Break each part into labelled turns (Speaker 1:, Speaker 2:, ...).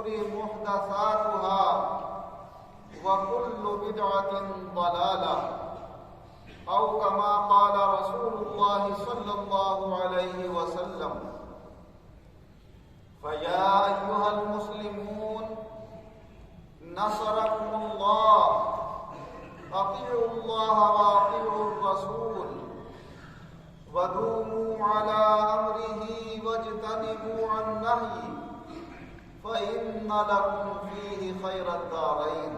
Speaker 1: الأمور محدثاتها وكل بدعة ضلالة أو كما قال رسول الله صلى الله عليه وسلم. فيا أيها المسلمون نصركم الله، أطيعوا الله وأطيعوا الرسول ودوموا على أمره واجتنبوا عن نهيه فإن لكم فيه خير الدارين.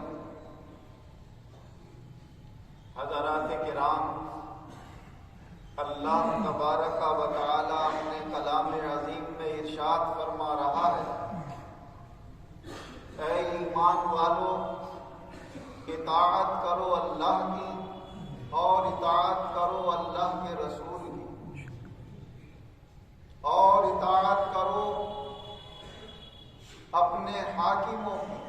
Speaker 1: حضرات کرام، اللہ تبارک و تعالی اپنے کلام عظیم میں ارشاد فرما رہا ہے، اے ایمان والو، اطاعت کرو اللہ کی اور اطاعت کرو اللہ کے رسول کی، اور اطاعت کرو اپنے حاکموں کی.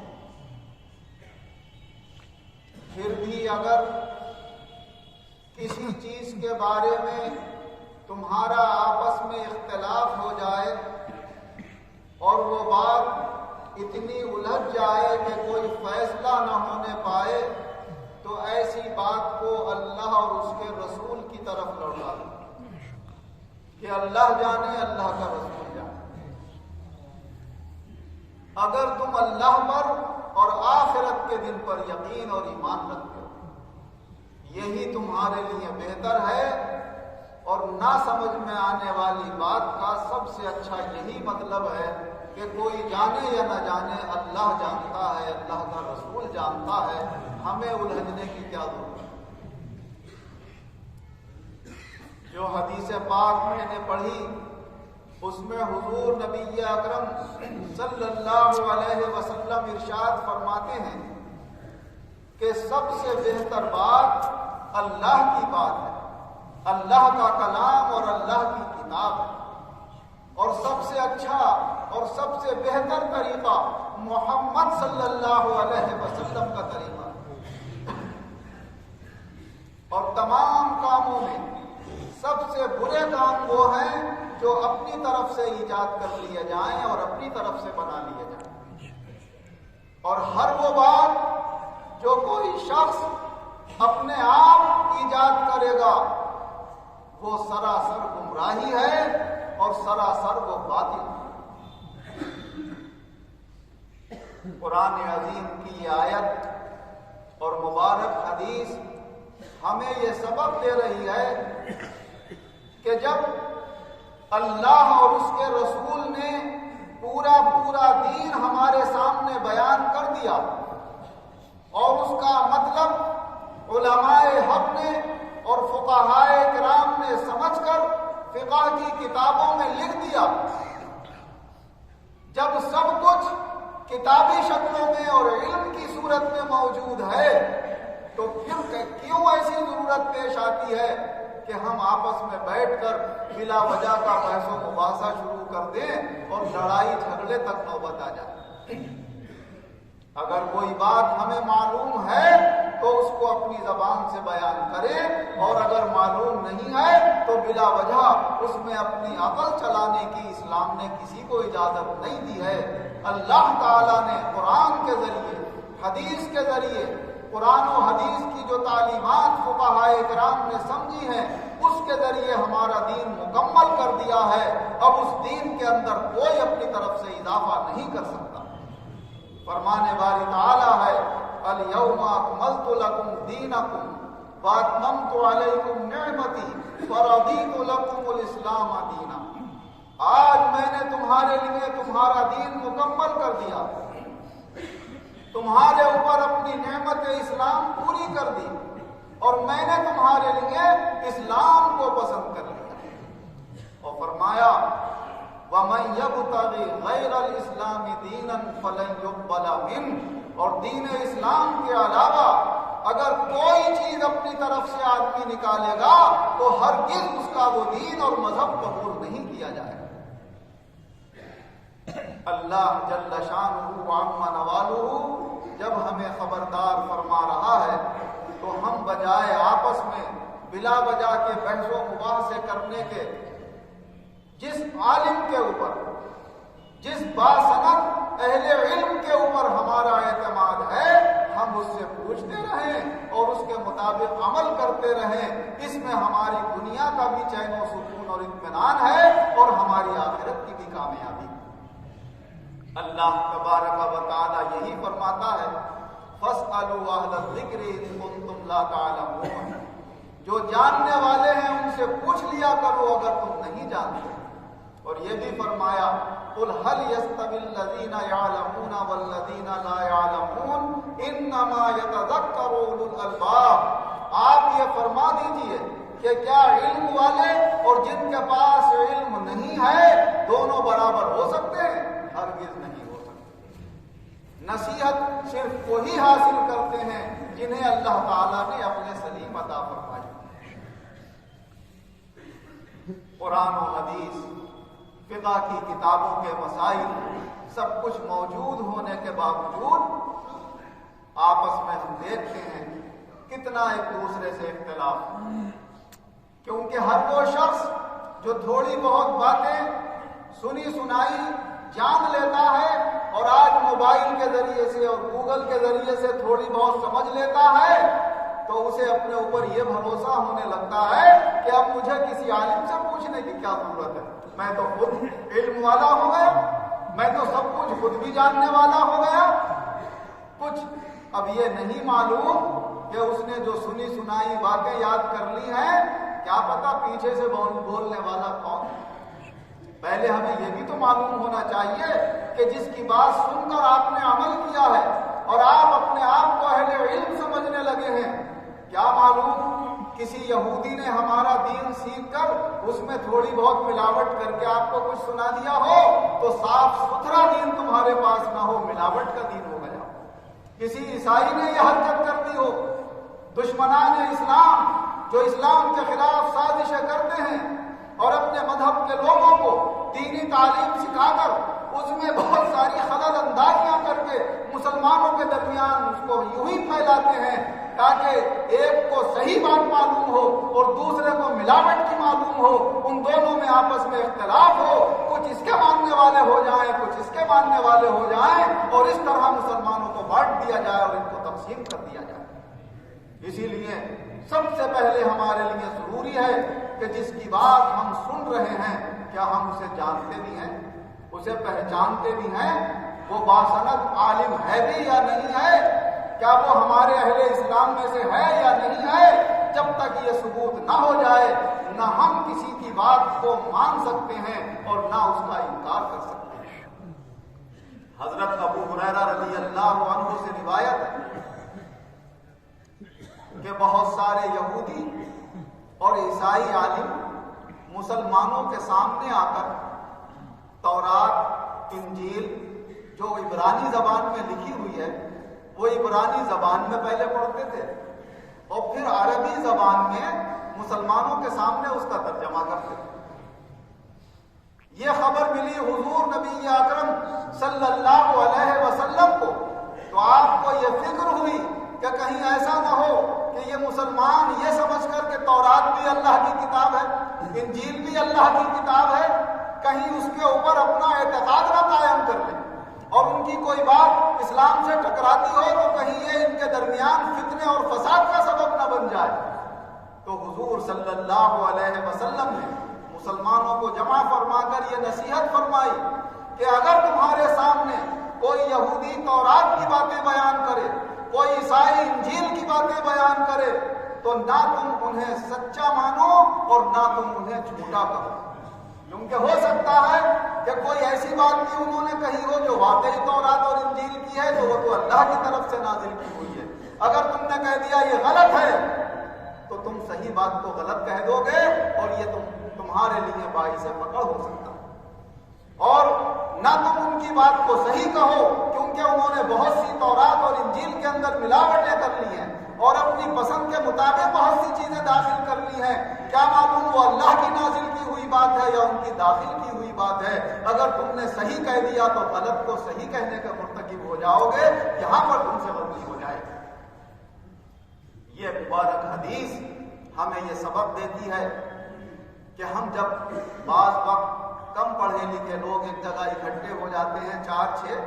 Speaker 1: پھر بھی اگر کسی چیز کے بارے میں تمہارا آپس میں اختلاف ہو جائے اور وہ بات اتنی الجھ جائے کہ کوئی فیصلہ نہ ہونے پائے، تو ایسی بات کو اللہ اور اس کے رسول کی طرف لوٹا دو کہ اللہ جانے، اللہ کا رسول جانے. اگر تم اللہ پر اور آخرت کے دن پر یقین اور ایمان رکھتے ہو، یہی تمہارے لیے بہتر ہے. اور نہ سمجھ میں آنے والی بات کا سب سے اچھا یہی مطلب ہے کہ کوئی جانے یا نہ جانے، اللہ جانتا ہے، اللہ کا رسول جانتا ہے، ہمیں الجھنے کی کیا ضرورت ہے. جو حدیث پاک میں نے پڑھی اس میں حضور نبی اکرم صلی اللہ علیہ وسلم ارشاد فرماتے ہیں کہ سب سے بہتر بات اللہ کی بات ہے، اللہ کا کلام اور اللہ کی کتاب ہے. اور سب سے اچھا اور سب سے بہتر طریقہ محمد صلی اللہ علیہ وسلم کا طریقہ ہے. اور تمام کاموں میں سب سے برے کام وہ ہیں جو اپنی طرف سے ایجاد کر لیے جائیں اور اپنی طرف سے بنا لیے جائیں. اور ہر وہ بات جو کوئی شخص اپنے آپ ایجاد کرے گا وہ سراسر گمراہی ہے اور سراسر وہ باطل ہے. قرآن عظیم کی یہ آیت اور مبارک حدیث ہمیں یہ سبق دے رہی ہے کہ جب اللہ اور اس کے رسول نے پورا دین ہمارے سامنے بیان کر دیا اور اس کا مطلب علماء حق نے اور فقہاء کرام نے سمجھ کر فقہ کی کتابوں میں لکھ دیا، جب سب کچھ کتابی شکلوں میں اور علم کی صورت میں موجود ہے، تو پھر کیوں ایسی ضرورت پیش آتی ہے کہ ہم آپس میں بیٹھ کر بلا وجہ کا بحث و مباحثہ شروع کر دیں اور لڑائی جھگڑے تک نوبت آ جائے. اگر کوئی بات ہمیں معلوم ہے تو اس کو اپنی زبان سے بیان کریں، اور اگر معلوم نہیں ہے تو بلا وجہ اس میں اپنی عقل چلانے کی اسلام نے کسی کو اجازت نہیں دی ہے. اللہ تعالیٰ نے قرآن کے ذریعے، حدیث کے ذریعے، قرآن و حدیث کی جو تعلیمات فقہاء کرام نے سمجھی ہیں اس کے ذریعے ہمارا دین مکمل کر دیا ہے. اب اس دین کے اندر کوئی اپنی طرف سے اضافہ نہیں کر سکتا. فرمانے باری تعالیٰ ہے، الیوم اکملت لکم دینکم واتممت علیکم نعمتی ورضیت لکم الاسلام دینا. آج میں نے تمہارے لیے تمہارا دین مکمل کر دیا، تمہارے اوپر اپنی نعمت اسلام پوری کر دی، اور میں نے تمہارے لیے اسلام کو پسند کر لیا. اور فرمایا وَمَن يَبْتَغِ غَيْرَ الْإِسْلَامِ دِينًا فَلَن يُقْبَلَ مِنْهُ. اور دین اسلام کے علاوہ اگر کوئی چیز اپنی طرف سے آدمی نکالے گا تو ہرگز اس کا وہ دین اور مذہب قبول نہیں کیا جائے گا. اللہ جل شانہ وعم نوالہ جب ہمیں خبردار فرما رہا ہے تو ہم بجائے آپس میں بلا وجہ کے بحث و مباحثے کرنے کے، جس عالم کے اوپر، جس باسند اہل علم مطابق عمل کرتے رہیں، اس میں ہماری دنیا کا بھی چین و سکون اور اطمینان ہے اور ہماری آخرت کی بھی کامیابی۔ اللہ تبارک و تعالی یہی فرماتا ہے فَاسْأَلُوا أَهْلَ الذِّكْرِ إِن كُنتُمْ لَا تَعْلَمُونَ، جو جاننے والے ہیں ان سے پوچھ لیا کرو اگر تم نہیں جانتے۔ اور یہ بھی فرمایا قُلْ هَلْ يَسْتَوِي الَّذِينَ يَعْلَمُونَ وَالَّذِينَ لَا يَعْلَمُونَ إِنَّمَا يَتَذَكَّرُ أُولُو الْأَلْبَابِ، آپ یہ فرما دیجئے کہ کیا علم والے اور جن کے پاس علم نہیں ہے دونوں برابر ہو سکتے ہیں؟ ہرگز نہیں ہو سکتے۔ نصیحت صرف وہی حاصل کرتے ہیں جنہیں اللہ تعالیٰ نے اپنے سلیم عطا فرمائی۔ قرآن و حدیث، فقہ کی کتابوں کے مسائل سب کچھ موجود ہونے کے باوجود آپس میں ہم دیکھتے ہیں کتنا ایک دوسرے سے اختلاف، کیونکہ ہر وہ شخص جو تھوڑی بہت باتیں سنی سنائی جان لیتا ہے اور آج موبائل کے ذریعے سے اور گوگل کے ذریعے سے تھوڑی بہت سمجھ لیتا ہے تو اسے اپنے اوپر یہ بھروسہ ہونے لگتا ہے کہ اب مجھے کسی عالم سے پوچھنے کی کیا ضرورت ہے، میں تو خود علم والا ہو گیا، میں تو سب کچھ خود بھی جاننے والا ہو گیا۔ کچھ اب یہ نہیں معلوم کہ اس نے جو سنی سنائی باتیں یاد کر لی ہیں، کیا پتا پیچھے سے بولنے والا کون۔ پہلے ہمیں یہ بھی تو معلوم ہونا چاہیے کہ جس کی بات سن کر آپ نے عمل کیا ہے اور آپ اپنے آپ کو اہل علم سمجھنے لگے ہیں، کیا معلوم کسی یہودی نے ہمارا دین سیکھ کر اس میں تھوڑی بہت ملاوٹ کر کے آپ کو کچھ سنا دیا ہو تو صاف ستھرا دین تمہارے پاس نہ ہو، ملاوٹ کا دین ہو گیا۔ کسی عیسائی نے یہ حرکت کر دی ہو، دشمنان اسلام جو اسلام کے خلاف سازشیں کرتے ہیں اور اپنے مذہب کے لوگوں کو دینی تعلیم سکھا کر اس میں بہت ساری خلل اندازیاں کر کے مسلمانوں کے درمیان اس کو یوں ہی پھیلاتے ہیں تاکہ ایک کو صحیح بات معلوم ہو اور دوسرے کو ملاوٹ کی معلوم ہو، ان دونوں میں آپس میں اختلاف ہو، کچھ اس کے ماننے والے ہو جائیں کچھ اس کے ماننے والے ہو جائیں اور اس طرح مسلمانوں کو بانٹ دیا جائے اور ان کو تقسیم کر دیا جائے۔ اسی لیے سب سے پہلے ہمارے لیے ضروری ہے کہ جس کی بات ہم سن رہے ہیں کیا ہم اسے جانتے بھی ہیں، اسے پہچانتے بھی ہیں، وہ باسند عالم ہے بھی یا نہیں ہے، کیا وہ ہمارے اہل اسلام میں سے ہے یا نہیں ہے۔ جب تک یہ ثبوت نہ ہو جائے نہ ہم کسی کی بات کو مان سکتے ہیں اور نہ اس کا انکار کر سکتے ہیں۔ حضرت ابو ہریرہ رضی اللہ عنہ سے روایت ہے کہ بہت سارے یہودی اور عیسائی عالم مسلمانوں کے سامنے آ کر تورات، انجیل جو عبرانی زبان میں لکھی ہوئی ہے وہ عبرانی زبان میں پہلے پڑھتے تھے اور پھر عربی زبان میں مسلمانوں کے سامنے اس کا ترجمہ کرتے تھے۔ یہ خبر ملی حضور نبی اکرم صلی اللہ علیہ وسلم کو تو آپ کو یہ فکر ہوئی کہ کہیں ایسا نہ ہو کہ یہ مسلمان یہ سمجھ کر کہ تورات بھی اللہ کی کتاب ہے، انجیل بھی اللہ کی کتاب ہے، کہیں اس کے اوپر اپنا اعتقاد نہ قائم کر لیں اور ان کی کوئی بات اسلام سے ٹکراتی ہو تو کہیں یہ ان کے درمیان فتنے اور فساد کا سبب نہ بن جائے۔ تو حضور صلی اللہ علیہ وسلم نے مسلمانوں کو جمع فرما کر یہ نصیحت فرمائی کہ اگر تمہارے سامنے کوئی یہودی تورات کی باتیں بیان کرے، کوئی عیسائی انجیل کی باتیں بیان کرے تو نہ تم انہیں سچا مانو اور نہ تم انہیں جھوٹا کہو، کیونکہ ہو سکتا ہے کہ کوئی ایسی بات بھی انہوں نے کہی ہو جو واقعی تورات اور انجیل کی ہے، جو وہ تو اللہ کی طرف سے نازل کی ہوئی ہے۔ اگر تم نے کہہ دیا یہ غلط ہے تو تم صحیح بات کو غلط کہہ دو گے اور یہ تمہارے لیے باعث پکڑ ہو سکتا ہے، اور نہ تم ان کی بات کو صحیح کہو کیونکہ انہوں نے بہت سی تورات اور انجیل کے اندر ملاوٹیں کر لی ہیں اور اپنی پسند کے مطابق بہت سی چیزیں داخل کر لی ہیں، کیا معلوم وہ اللہ کی نازل کی ہوئی بات ہے یا ان کی داخل کی ہوئی بات ہے۔ اگر تم نے صحیح کہہ دیا تو غلط کو صحیح کہنے کا مرتکب ہو جاؤ گے، یہاں پر تم سے غلطی ہو جائے گی۔ یہ مبارک حدیث ہمیں یہ سبق دیتی ہے کہ ہم جب بعض وقت کم پڑھے لکھے لوگ ایک جگہ اکٹھے ہو جاتے ہیں 4-6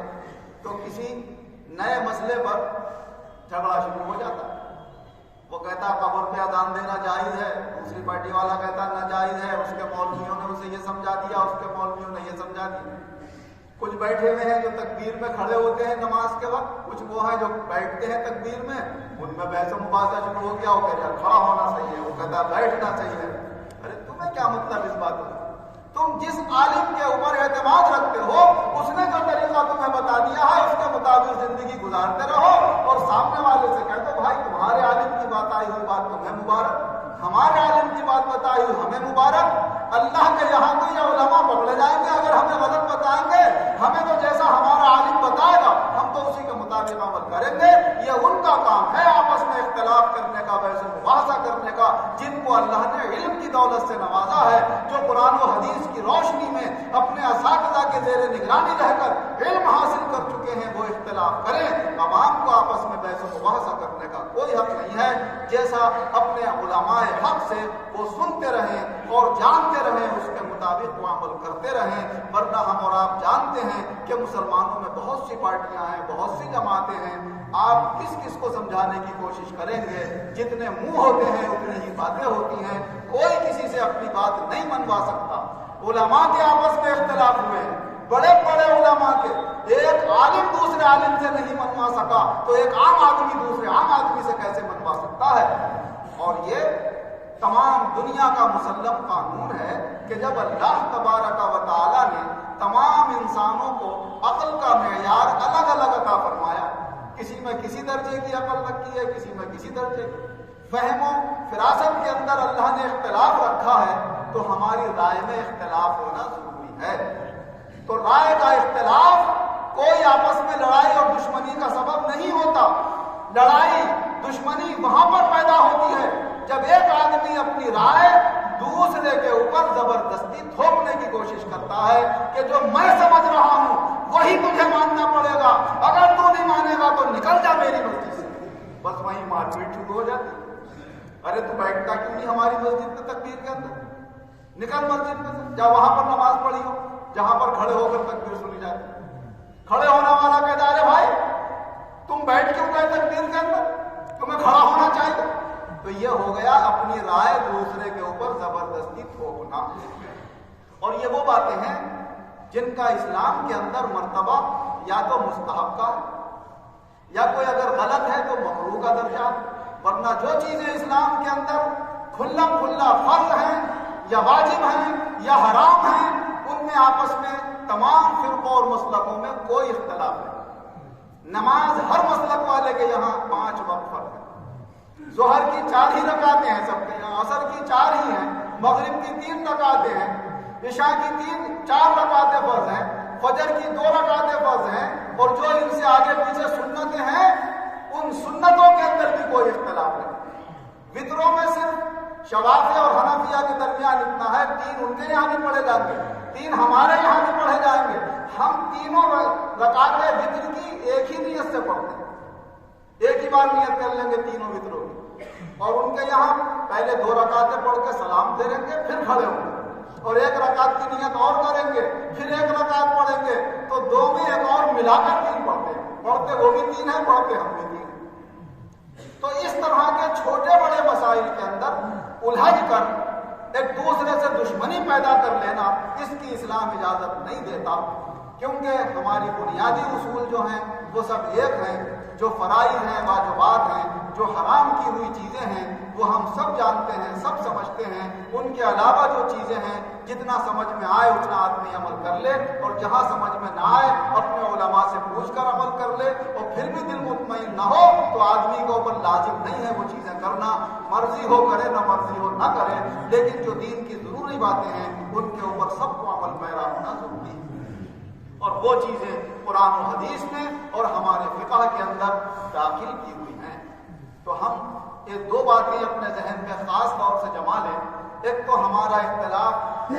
Speaker 1: تو کسی نئے مسئلے پر جھگڑا شروع ہو جاتا ہے وہ کہتا قبر پہ اذان دینا جائز ہے، دوسری پارٹی والا کہتا ناجائز ہے، اس کے مولویوں نے اسے یہ سمجھا دیا، اس کے مولویوں نے یہ سمجھا دیا۔ کچھ بیٹھے ہوئے ہیں جو تکبیر میں کھڑے ہوتے ہیں نماز کے وقت، کچھ وہ ہیں جو بیٹھتے ہیں تکبیر میں، ان میں بحث و مباحثہ شروع ہو گیا، وہ کہہ رہا کھڑا ہونا صحیح ہے، وہ کہتا بیٹھنا چاہیے۔ ارے تمہیں کیا مطلب اس بات کا؟ تم جس عالم کے اوپر اعتماد رکھتے ہو اس نے جو طریقہ تمہیں بتا دیا ہے اس کے مطابق زندگی گزارتے رہو، اور سامنے والے سے کہہ دو بھائی تمہارے عالم کی بات آئی ہوئی بات تمہیں مبارک، ہمارے عالم کی بات بتائی ہوئی ہمیں مبارک۔ اللہ کے یہاں تو یہ علماء پکڑے جائیں گے اگر ہمیں غلط بتائیں گے، ہمیں تو جیسا ہمارا عالم بتائے گا ہم تو اسی کے مطابق عمل کریں گے۔ یہ ان کا کام ہے آپس میں اختلاف کرنے کا، بحث و مباحثہ کرنے کا، جن کو اللہ نے علم کی دولت سے نوازا ہے، جو قرآن و حدیث کی روشنی میں اپنے اساتذہ کے زیر نگرانی رہ کر علم حاصل کر چکے ہیں، وہ اختلاف کریں۔ عوام کو آپس میں بحث و مباحثہ کرنے کا کوئی حق نہیں ہے۔ جیسا اپنے علماء حق سے وہ سنتے رہیں اور جانتے رہیں، اس کے مطابق وہ عمل کرتے رہیں، ورنہ ہم اور آپ جانتے ہیں کہ مسلمانوں میں بہت سی پارٹیاں ہیں، بہت سی جماعتیں ہیں، آپ کس کس کو سمجھانے کی کوشش کریں گے، جتنے منہ ہوتے ہیں اتنی ہی باتیں ہوتی ہیں، کوئی کسی سے اپنی بات نہیں منوا سکتا۔ علماء کے آپس میں اختلاف ہوئے ہیں، بڑے بڑے علماء کے، ایک عالم دوسرے عالم سے نہیں منوا سکا تو ایک عام آدمی دوسرے عام آدمی سے کیسے منوا سکتا ہے؟ اور یہ تمام دنیا کا مسلم قانون ہے کہ جب اللہ تبارک و تعالیٰ نے تمام انسانوں کو عقل کا معیار الگ الگ عطا فرمایا، کسی میں کسی درجے کی عقل رکھی ہے، کسی میں کسی درجے کی، فہم و فراست کے اندر اللہ نے اختلاف رکھا ہے، تو ہماری رائے میں اختلاف ہونا ضروری ہے۔ تو رائے کا اختلاف کوئی آپس میں لڑائی اور دشمنی کا سبب نہیں ہوتا۔ لڑائی دشمنی وہاں پر پیدا ہوتی ہے جب ایک آدمی اپنی رائے دوسرے کے اوپر زبردستی تھوپنے کی کوشش کرتا ہے کہ جو میں سمجھ رہا ہوں وہی تجھے ماننا پڑے گا، اگر تو نہیں مانے گا تو نکل جا میری مسجد سے۔ بس وہیں مار پیٹ شروع ہو جاتی۔ ارے تو بیٹھتا کیوں نہیں ہماری مسجد میں تکبیر کے اندر؟ نکل مسجد میں سے، جا وہاں پر نماز پڑھی ہو جہاں پر کھڑے ہو کر تکبیر سنی جاتی۔ کھڑے ہونے والا کہتا ہے بھائی تم بیٹھ کیوں گئے تکبیر کے اندر، تمہیں کھڑا ہونا چاہیے۔ تو یہ ہو گیا اپنی رائے دوسرے کے اوپر زبردستی تھوپنا۔ اور یہ وہ باتیں ہیں جن کا اسلام کے اندر مرتبہ یا تو مستحب کا یا کوئی اگر غلط ہے تو مکروہ کا درجہ، ورنہ جو چیزیں اسلام کے اندر کھلا کھلا فرض ہیں یا واجب ہیں یا حرام ہیں، ان میں آپس میں تمام فرقوں اور مسلکوں میں کوئی اختلاف نہیں۔ نماز ہر مسلک والے کے یہاں 5 وقت فرض ہے، ظہر کی 4 ہی رکعتیں ہیں سب کے یہاں، عصر کی 4 ہی ہیں، مغرب کی 3 رکعتیں ہیں، عشاء کی 4 رکعتیں فرض ہیں، فجر کی 2 رکعتیں فرض ہیں، اور جو ان سے آگے پیچھے سنتیں ہیں ان سنتوں کے اندر بھی کوئی اختلاف نہیں۔ وطروں میں صرف شوافی اور حنفیہ کے درمیان اتنا ہے، 3 ان کے یہاں بھی پڑھے جائیں گے، 3 ہمارے یہاں بھی پڑھے جائیں گے۔ ہم تینوں رکعتیں وطر کی ایک ہی نیت سے پڑھتے ہیں، ایک ہی بار نیت کر لیں گے تینوں وطروں کی، اور ان کے یہاں پہلے 2 رکعتیں پڑھ کے سلام دے لیں گے پھر کھڑے ہوں گے، اور 1 رکعت کی نیت اور کریں گے، پھر 1 رکعت پڑھیں گے، تو 2 میں ایک اور ملا کر 3 پڑھتے ہیں، پڑھتے وہ بھی 3 ہیں، پڑھتے ہم بھی 3 ہیں۔ تو اس طرح کے چھوٹے بڑے مسائل کے اندر الجھ کر ایک دوسرے سے دشمنی پیدا کر لینا، اس کی اسلام اجازت نہیں دیتا، کیونکہ ہماری بنیادی اصول جو ہیں وہ سب ایک ہیں، جو فرائض ہیں، واجبات ہیں، جو حرام کی ہوئی چیزیں ہیں وہ ہم سب جانتے ہیں، سب سمجھتے ہیں۔ ان کے علاوہ جو چیزیں ہیں جتنا سمجھ میں آئے اتنا آدمی عمل کر لے، اور جہاں سمجھ میں نہ آئے اپنے علماء سے پوچھ کر عمل کر لے، اور پھر بھی دل مطمئن نہ ہو تو آدمی کے اوپر لازم نہیں ہے وہ چیزیں کرنا، مرضی ہو کرے نہ مرضی ہو نہ کرے، لیکن جو دین کی ضروری باتیں ہیں ان کے اوپر سب کو عمل پیرا ہونا ضروری ہے۔ اور وہ چیزیں قرآن و حدیث میں اور ہمارے فقہ کے اندر داخل کی ہوئی ہیں۔ تو ہم یہ 2 باتیں اپنے ذہن میں خاص طور سے جما لیں۔ ایک تو ہمارا اختلاف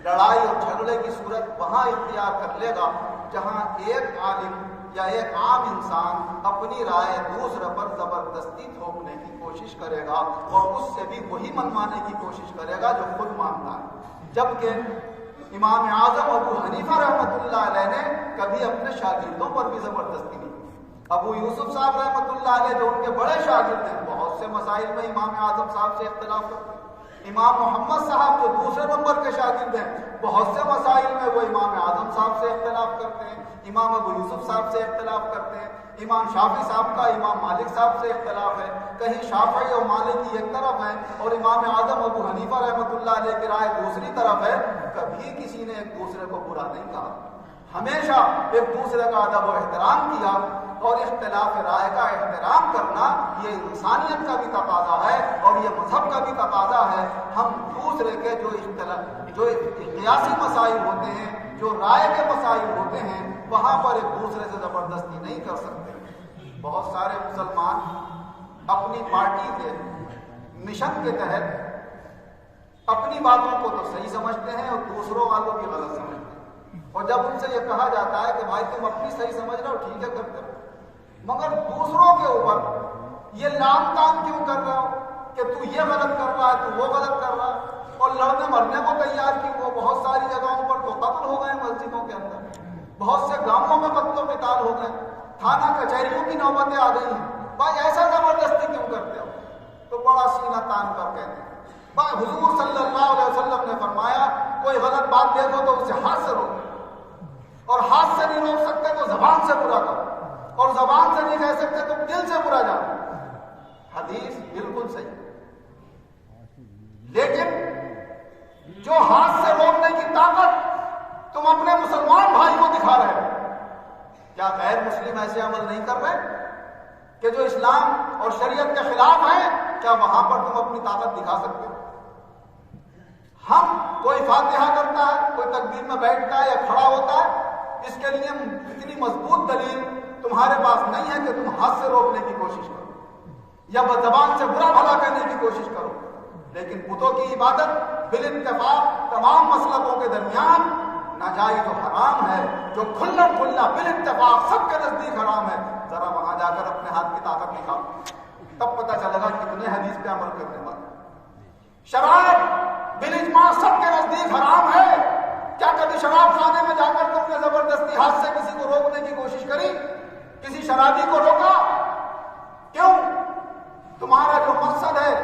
Speaker 1: لڑائی اور جھگڑے کی صورت وہاں اختیار کر لے گا جہاں ایک عالم یا ایک عام انسان اپنی رائے دوسرے پر زبردستی تھوپنے کی کوشش کرے گا، اور اس سے بھی وہی منوانے کی کوشش کرے گا جو خود مانتا ہے۔ جبکہ امام اعظم ابو حنیفہ رحمۃ اللہ علیہ نے کبھی اپنے شاگردوں پر بھی زبردستی نہیں کی، ابو یوسف صاحب رحمۃ اللہ علیہ جو ان کے بڑے شاگرد ہیں، بہت سے مسائل میں امام اعظم صاحب سے اختلاف کرتے ہیں۔ امام محمد صاحب جو دوسرے نمبر کے شاگرد ہیں، بہت سے مسائل میں وہ امام اعظم صاحب سے اختلاف کرتے ہیں، امام ابو یوسف صاحب سے اختلاف کرتے ہیں۔ امام شافعی صاحب کا امام مالک صاحب سے اختلاف ہے، کہیں شافعی اور مالکی ایک طرف ہے اور امام اعظم ابو حنیفہ رحمۃ اللہ علیہ کی رائے دوسری طرف ہے۔ کبھی کسی نے ایک دوسرے کو برا نہیں کہا، ہمیشہ ایک دوسرے کا ادب و احترام کیا، اور اختلاف رائے کا احترام کرنا یہ انسانیت کا بھی تقاضا ہے اور یہ مذہب کا بھی تقاضا ہے۔ ہم دوسرے کے جو قیاسی مسائل ہوتے ہیں، جو رائے کے مسائل ہوتے ہیں، وہاں پر ایک دوسرے سے زبردستی نہیں کر سکتے۔ بہت سارے مسلمان اپنی پارٹی کے مشن کے تحت اپنی باتوں کو تو صحیح سمجھتے ہیں اور دوسروں والوں کی غلط سمجھتے ہیں، اور جب ان سے یہ کہا جاتا ہے کہ بھائی تم اپنی صحیح سمجھ رہے ہو، ٹھیک ہے کرتے رہو، مگر دوسروں کے اوپر یہ لام تام کیوں کر رہے ہو کہ تو یہ غلط کر رہا ہے، تو وہ غلط کر رہا ہے، اور لڑنے مرنے کو تیار کی وہ بہت ساری جگہوں پر تو قتل ہو گئے، مسجدوں کے اندر بہت سے گاؤں میں قتل و قتال ہو گئے، تھانہ کچہریوں کی نوبتیں آ گئی ہیں۔ بھائی ایسا زبردستی کیوں کرتے ہو؟ تو بڑا سینہ تان کر کہتے ہیں بھائی حضور صلی اللہ علیہ وسلم نے فرمایا کوئی غلط بات دیکھو تو اسے ہاتھ سے روکو، اور ہاتھ سے نہیں روک سکتے تو زبان سے برا کرو، اور زبان سے نہیں کہہ سکتے تو دل سے برا جاؤ۔ حدیث بالکل صحیح، لیکن جو ہاتھ سے روکنے کی طاقت تم اپنے مسلمان بھائی کو دکھا رہے ہو، کیا غیر مسلم ایسے عمل نہیں کر رہے کہ جو اسلام اور شریعت کے خلاف ہیں؟ کیا وہاں پر تم اپنی طاقت دکھا سکتے ہو؟ ہم کوئی فاتحہ کرتا ہے، کوئی تکبیر میں بیٹھتا ہے یا کھڑا ہوتا ہے، اس کے لیے اتنی مضبوط دلیل تمہارے پاس نہیں ہے کہ تم ہاتھ سے روکنے کی کوشش کرو یا زبان سے برا بھلا کہنے کی کوشش کرو۔ لیکن بتوں کی عبادت بالاتفاق تمام مسلکوں کے درمیان ناجائز و حرام ہے، جو کھلا بالاتفاق سب کے نزدیک حرام ہے۔ ذرا وہاں جا کر اپنے ہاتھ کی طاقت دکھاؤ، تب پتہ چلے گا کتنے حدیث پہ عمل کرنے والے۔ شراب بالاجماع سب کے نزدیک حرام ہے، کیا کبھی شراب خانے میں جا کر تم نے زبردستی ہاتھ سے کسی کو روکنے کی کوشش کری؟ کسی شرابی کو روکا؟ کیوں؟ تمہارا جو مقصد ہے،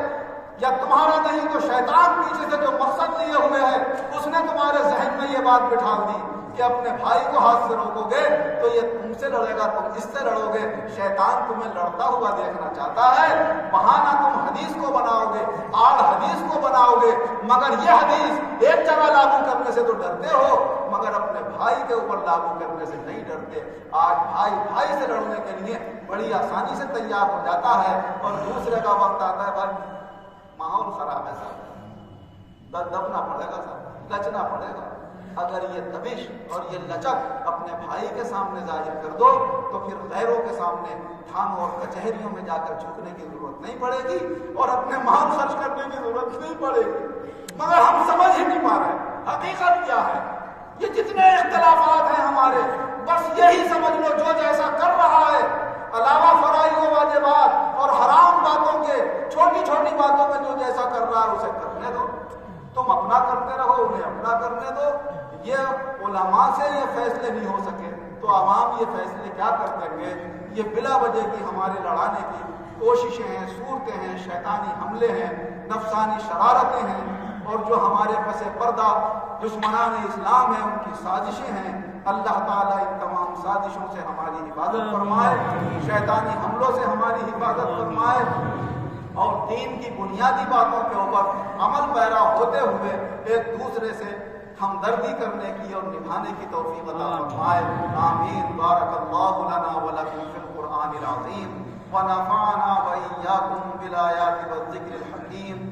Speaker 1: یا تمہارا نہیں تو شیطان پیچھے سے جو مقصد لیے ہوئے ہے، اس نے تمہارے ذہن میں یہ بات بٹھا دی کہ اپنے بھائی کو ہاتھ سے روکو گے تو یہ تم سے لڑے گا، تم اس سے لڑو گے۔ شیطان تمہیں لڑتا ہوا دیکھنا چاہتا ہے، بہانہ تم حدیث کو بناؤ گے، آڑ حدیث کو بناؤ گے، مگر یہ حدیث ایک جگہ لاگو کرنے سے تو ڈرتے ہو، مگر اپنے بھائی کے اوپر لاگو کرنے سے نہیں ڈرتے۔ آج بھائی بھائی سے لڑنے کے لیے بڑی آسانی سے تیار ہو جاتا ہے، اور دوسرے کا وقت آتا ہے بھائی ماحول خراب ہے صاحب، دبنا پڑے گا صاحب، لچنا پڑے گا۔ اگر یہ دبش اور یہ لچک اپنے بھائی کے سامنے ظاہر کر دو تو پھر غیروں کے سامنے تھانوں اور کچہریوں میں جا کر جھکنے کی ضرورت نہیں پڑے گی اور اپنے مال خرچ کرنے کی ضرورت نہیں پڑے گی۔ مگر ہم سمجھ ہی نہیں پا رہے حقیقت کیا ہے۔ یہ جتنے اختلافات ہیں ہمارے، بس یہی سمجھ لو جو جیسا کر رہا ہے، علاوہ فرائض و واجبات اور حرام باتوں کے چھوٹی چھوٹی باتوں میں جو جیسا کر رہا ہے اسے کرنے دو، تم اپنا کرتے رہو، انہیں اپنا کرنے دو۔ یہ علماء سے یہ فیصلے نہیں ہو سکے تو عوام یہ فیصلے کیا کر دیں گے؟ یہ بلا وجہ کی ہمارے لڑانے کی کوششیں ہیں، صورتیں ہیں، شیطانی حملے ہیں، نفسانی شرارتیں ہیں، اور جو ہمارے پس پردہ دشمنان اسلام ہیں ان کی سازشیں ہیں۔ اللہ تعالیٰ ان تمام سازشوں سے ہماری حفاظت فرمائے، شیطانی حملوں سے ہماری حفاظت فرمائے، اور دین کی بنیادی باتوں کے اوپر عمل پیرا ہوتے ہوئے ایک دوسرے سے ہمدردی کرنے کی اور نبھانے کی توفیق عطا فرمائے۔ آمین۔ بارک اللہ لنا ولکم فی القرآن العظیم ونفعنا وإیاکم بالآیات والذکر الحکیم۔